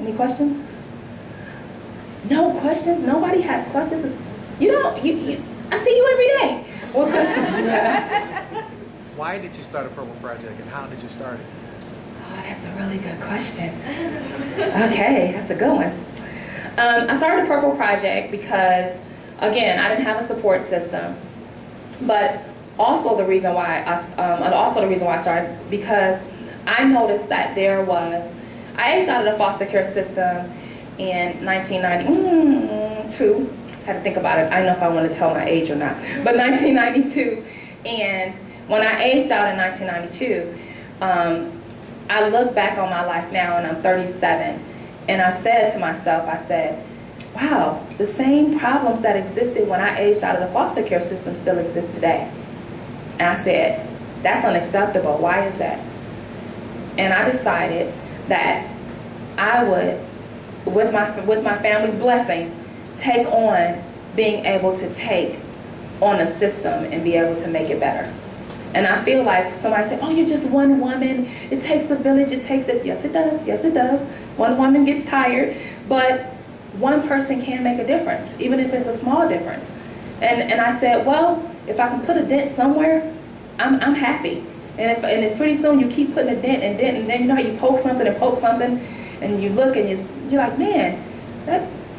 Any questions? No questions? Nobody has questions? You don't, I see you every day. What questions do you have? Why did you start a Purple Project and how did you start it? Oh, that's a really good question. Okay, that's a good one. I started the Purple Project because, again, I didn't have a support system, but also the reason why I started, because I noticed that I aged out of the foster care system in 1992. Had to think about it. I don't know if I want to tell my age or not, but 1992. And when I aged out in 1992, I look back on my life now, and I'm 37, and I said to myself, I said, wow, the same problems that existed when I aged out of the foster care system still exist today. And I said, that's unacceptable. Why is that? And I decided that I would, with my family's blessing, take on being able to take on a system and be able to make it better. And I feel like somebody said, oh, you're just one woman. It takes a village. It takes this. Yes, it does. Yes, it does. One woman gets tired, but one person can make a difference, even if it's a small difference. And I said, well, if I can put a dent somewhere, I'm happy. And it's pretty soon you keep putting a dent, and then you know how you poke something, and you look and you're like, man,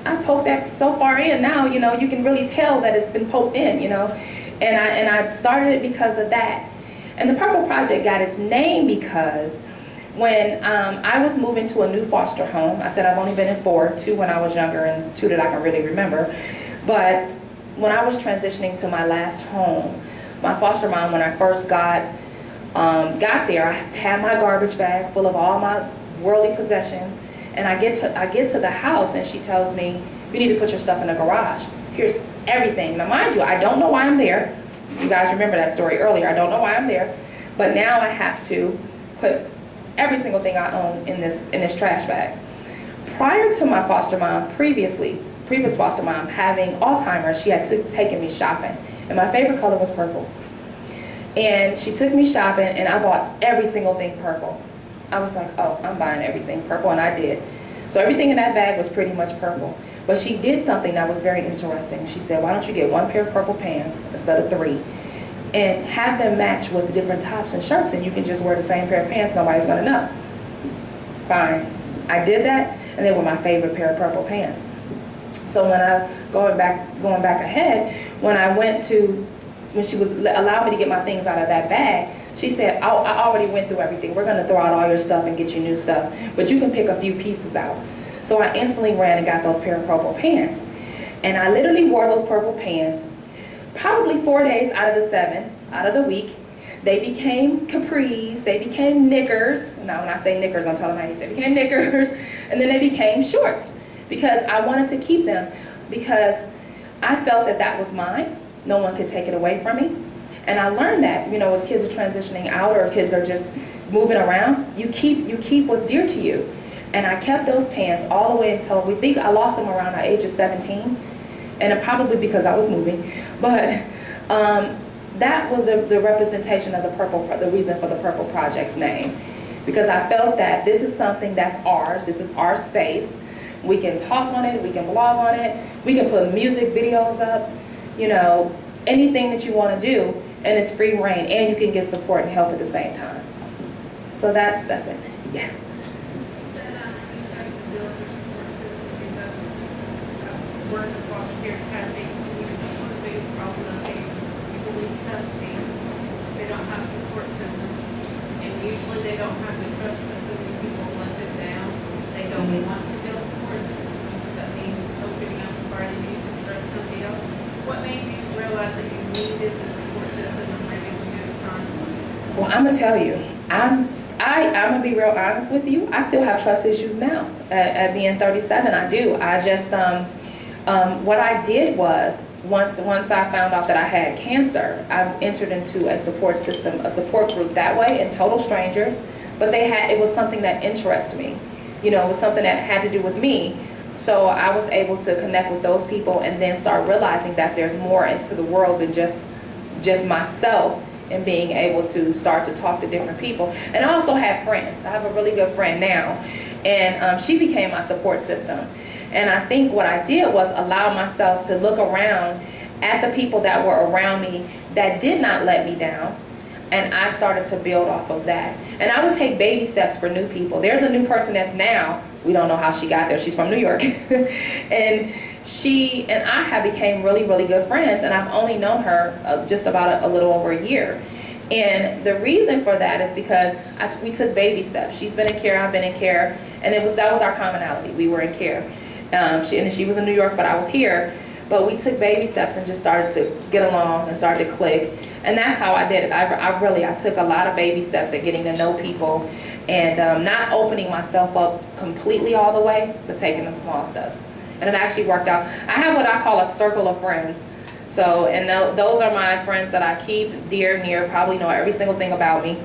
I poked that so far in now, you know, you can really tell that it's been poked in, you know. And I started it because of that. And the Purple Project got its name because when I was moving to a new foster home, I said I've only been in 4, 2 when I was younger and 2 that I can really remember. But when I was transitioning to my last home, my foster mom, when I first got there, I had my garbage bag full of all my worldly possessions, and I get to the house, and she tells me, you need to put your stuff in the garage. Here's everything. Now, mind you, I don't know why I'm there. You guys remember that story earlier. I don't know why I'm there, but now I have to put every single thing I own in this trash bag. Prior to my foster mom, previous foster mom having Alzheimer's, she had taken me shopping, and my favorite color was purple. And she took me shopping, and I bought every single thing purple. I was like, oh, I'm buying everything purple, and I did. So everything in that bag was pretty much purple. But she did something that was very interesting. She said, why don't you get 1 pair of purple pants instead of 3, and have them match with different tops and shirts, and you can just wear the same pair of pants, nobody's gonna know. Fine. I did that, and they were my favorite pair of purple pants. So going back ahead, when she was allowed me to get my things out of that bag, she said, I already went through everything. We're gonna throw out all your stuff and get you new stuff, but you can pick a few pieces out. So I instantly ran and got those pair of purple pants. And I literally wore those purple pants probably 4 days out of the 7, out of the week. They became capris, they became knickers. Now when I say knickers, I'm telling my age. They became knickers, and then they became shorts, because I wanted to keep them, because I felt that was mine. No one could take it away from me. And I learned that, you know, as kids are transitioning out or kids are just moving around, you keep what's dear to you. And I kept those pants all the way until we think I lost them around the age of 17, and probably because I was moving. But that was the representation of the reason for the Purple Project's name, because I felt that this is something that's ours. This is our space. We can talk on it. We can blog on it. We can put music videos up. You know, anything that you want to do, and it's free reign, and you can get support and help at the same time. So that's it. Yeah. Work in foster care capacity, because one of the biggest problems I see, people leave custody, they don't have support systems, and usually they don't have the trust of so many people let them down. They don't want to build support systems, because that means opening up the party you to trust somebody else. What made you realize that you needed the support system and maybe we could find one? Well, I'm gonna tell you, I'm gonna be real honest with you. I still have trust issues now. At being 37, I do. I just what I did was, once I found out that I had cancer, I entered into a support system, a support group that way, and total strangers, but it was something that interested me. You know, it was something that had to do with me, so I was able to connect with those people and then start realizing that there's more into the world than just myself, and being able to start to talk to different people. And I also have friends. I have a really good friend now, And she became my support system. And I think what I did was allow myself to look around at the people that were around me that did not let me down. And I started to build off of that. And I would take baby steps for new people. There's a new person that's now, we don't know how she got there. She's from New York. And she and I have became really, really good friends. And I've only known her just about a little over a year. And the reason for that is because we took baby steps. She's been in care, I've been in care. And that was our commonality. We were in care. She was in New York, but I was here. But we took baby steps and just started to get along and started to click. And that's how I did it. I took a lot of baby steps at getting to know people and not opening myself up completely all the way, but taking them small steps. And it actually worked out. I have what I call a circle of friends. So, and those are my friends that I keep dear, near, probably know every single thing about me.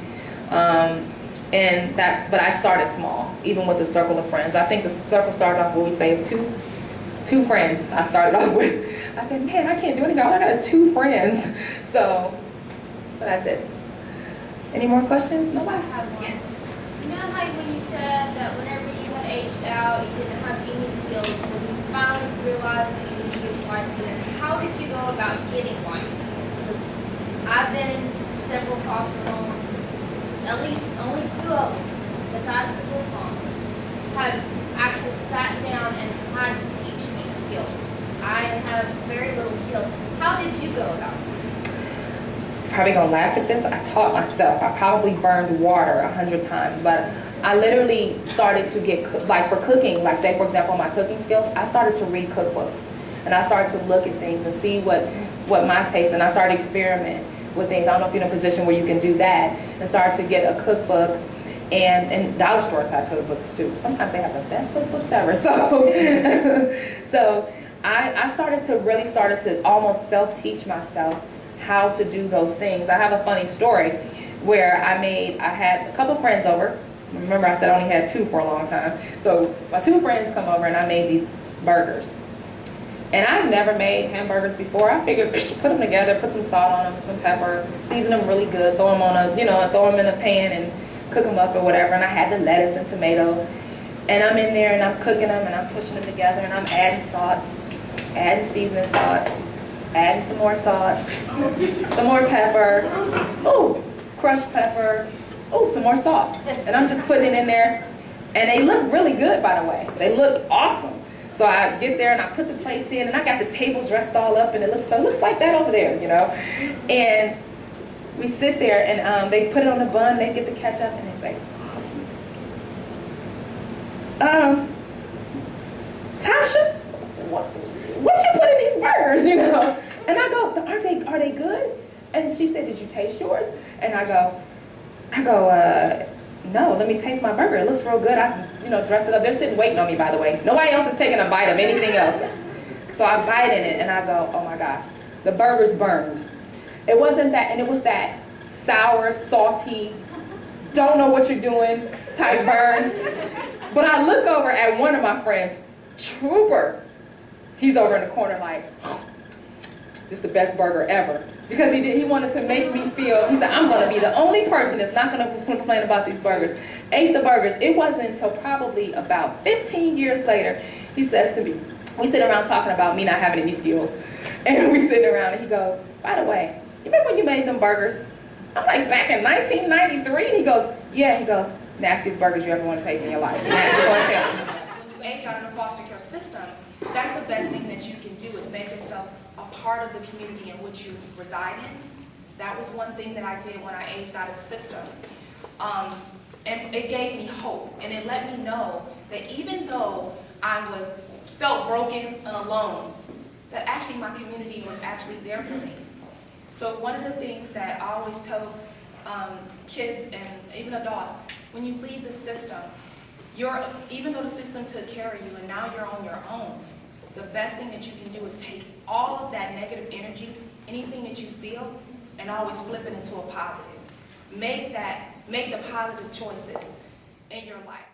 But I started small, even with the circle of friends. I think the circle started off where we say two friends I started off with. I said, man, I can't do anything. All I got is 2 friends. So that's it. Any more questions? Nobody? I have one. You know how when you said that whenever you had aged out, you didn't have any skills, when you finally realized that you needed life skills, how did you go about getting life skills? Because I've been into several foster homes, at least only 2 of them, besides the group home, have actually sat down and tried to teach me skills. I have very little skills. How did you go about it? Probably gonna laugh at this. I taught myself. I probably burned water 100 times, but I literally started to get, like for cooking, like say for example my cooking skills, I started to read cookbooks. And I started to look at things and see what my taste, and I started to experiment with things. I don't know if you're in a position where you can do that, and start to get a cookbook. And dollar stores have cookbooks too. Sometimes they have the best cookbooks ever. So I started to almost self-teach myself how to do those things. I have a funny story where I had a couple friends over. Remember I said I only had 2 for a long time. So my 2 friends come over and I made these burgers. And I've never made hamburgers before. I figured put them together, put some salt on them, some pepper, season them really good, throw them in a pan and cook them up or whatever. And I had the lettuce and tomato. And I'm in there and I'm cooking them and I'm pushing them together and I'm adding salt, adding seasoning salt, adding some more salt, some more pepper, ooh, crushed pepper, ooh, some more salt. And I'm just putting it in there. And they look really good, by the way. They look awesome. So I get there and I put the plates in and I got the table dressed all up and it looks like that over there, you know. And we sit there and they put it on the bun, they get the ketchup and they say, Tasha, what you put in these burgers, you know? And I go, are they good? And she said, did you taste yours? And I go, no, let me taste my burger. It looks real good. I can, dress it up. They're sitting waiting on me, by the way. Nobody else is taking a bite of anything else. So I bite in it and I go, oh my gosh, the burger's burned. It wasn't that, and it was that sour, salty, don't know what you're doing type burn. But I look over at one of my friends, Trooper. He's over in the corner like, this is the best burger ever. Because he wanted to make me feel, he said, I'm going to be the only person that's not going to complain about these burgers. Ate the burgers. It wasn't until probably about 15 years later, he says to me, we sit around talking about me not having any skills. And we sitting around and he goes, by the way, you remember when you made them burgers? I'm like, back in 1993? And he goes, yeah. He goes, nastiest burgers you ever want to taste in your life. When you age out in the foster care system, that's the best thing that you can do is make yourself a part of the community in which you reside in. That was one thing that I did when I aged out of the system. And it gave me hope, and it let me know that even though I felt broken and alone, that actually my community was actually there for me. So one of the things that I always tell kids and even adults, when you leave the system, even though the system took care of you and now you're on your own, the best thing that you can do is take all of that negative energy, anything that you feel, and always flip it into a positive. Make the positive choices in your life.